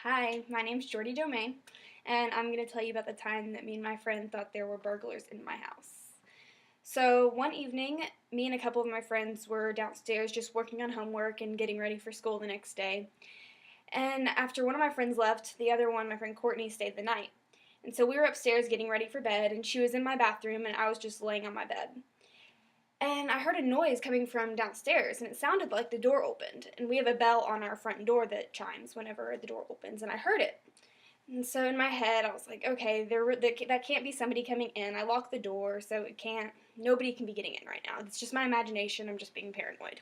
Hi, my name's Jordy Domain, and I'm going to tell you about the time that me and my friend thought there were burglars in my house. So, one evening, me and a couple of my friends were downstairs just working on homework and getting ready for school the next day. And after one of my friends left, the other one, my friend Courtney, stayed the night. And so we were upstairs getting ready for bed, and she was in my bathroom, and I was just laying on my bed. And I heard a noise coming from downstairs, and it sounded like the door opened. And we have a bell on our front door that chimes whenever the door opens, and I heard it. And so in my head, I was like, okay, that can't be somebody coming in. I locked the door, so nobody can be getting in right now. It's just my imagination. I'm just being paranoid.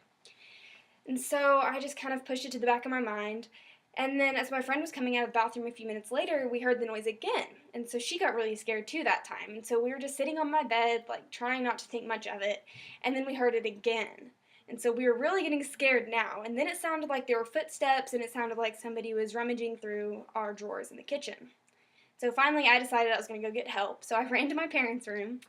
And so I just kind of pushed it to the back of my mind. And then as my friend was coming out of the bathroom a few minutes later, we heard the noise again. And so she got really scared too that time. And so we were just sitting on my bed, like trying not to think much of it. And then we heard it again. And so we were really getting scared now. And then it sounded like there were footsteps, and it sounded like somebody was rummaging through our drawers in the kitchen. So finally, I decided I was going to go get help. So I ran to my parents' room,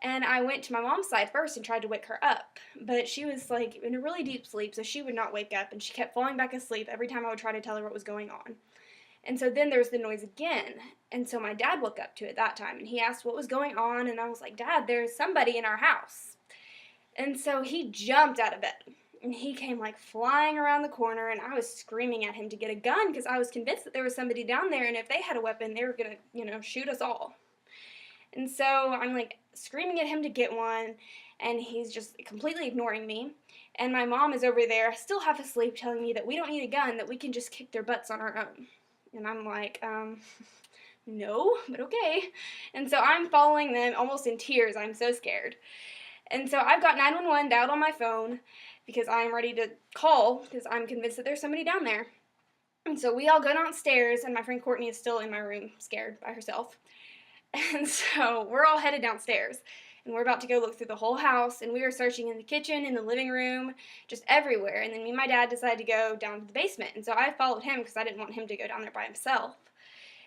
and I went to my mom's side first and tried to wake her up. But she was like in a really deep sleep, so she would not wake up, and she kept falling back asleep every time I would try to tell her what was going on. And so then there was the noise again. And so my dad woke up to it that time, and he asked what was going on, and I was like, Dad, there's somebody in our house. And so he jumped out of bed. And he came like flying around the corner, and I was screaming at him to get a gun because I was convinced that there was somebody down there, and if they had a weapon, they were going to, shoot us all. And so I'm like screaming at him to get one, and he's just completely ignoring me. And my mom is over there, still half asleep, telling me that we don't need a gun, that we can just kick their butts on our own. And I'm like, no, but okay. And so I'm following them almost in tears. I'm so scared. And so I've got 911 dialed on my phone because I'm ready to call because I'm convinced that there's somebody down there. And so we all go downstairs, and my friend Courtney is still in my room, scared by herself. And so we're all headed downstairs, and we're about to go look through the whole house, and we were searching in the kitchen, in the living room, just everywhere. And then me and my dad decided to go down to the basement, and so I followed him because I didn't want him to go down there by himself.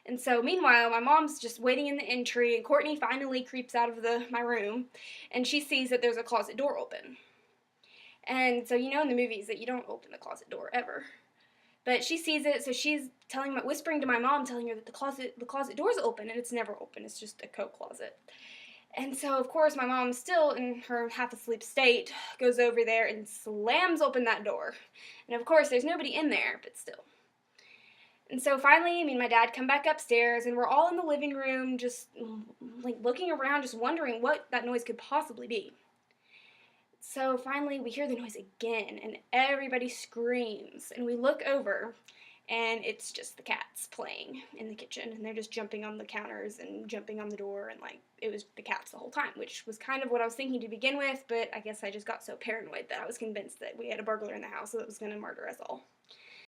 And so meanwhile, my mom's just waiting in the entry, and Courtney finally creeps out of my room, and she sees that there's a closet door open. And so in the movies that you don't open the closet door ever. But she sees it, so she's whispering to my mom, telling her that the closet door's open, and it's never open. It's just a coat closet. And so, of course, my mom, still in her half-asleep state, goes over there and slams open that door. And, of course, there's nobody in there, but still. And so, finally, me and my dad come back upstairs, and we're all in the living room just, like, looking around, just wondering what that noise could possibly be. So finally, we hear the noise again, and everybody screams. And we look over, and it's just the cats playing in the kitchen. And they're just jumping on the counters and jumping on the door, and like it was the cats the whole time, which was kind of what I was thinking to begin with. But I guess I just got so paranoid that I was convinced that we had a burglar in the house that was going to murder us all.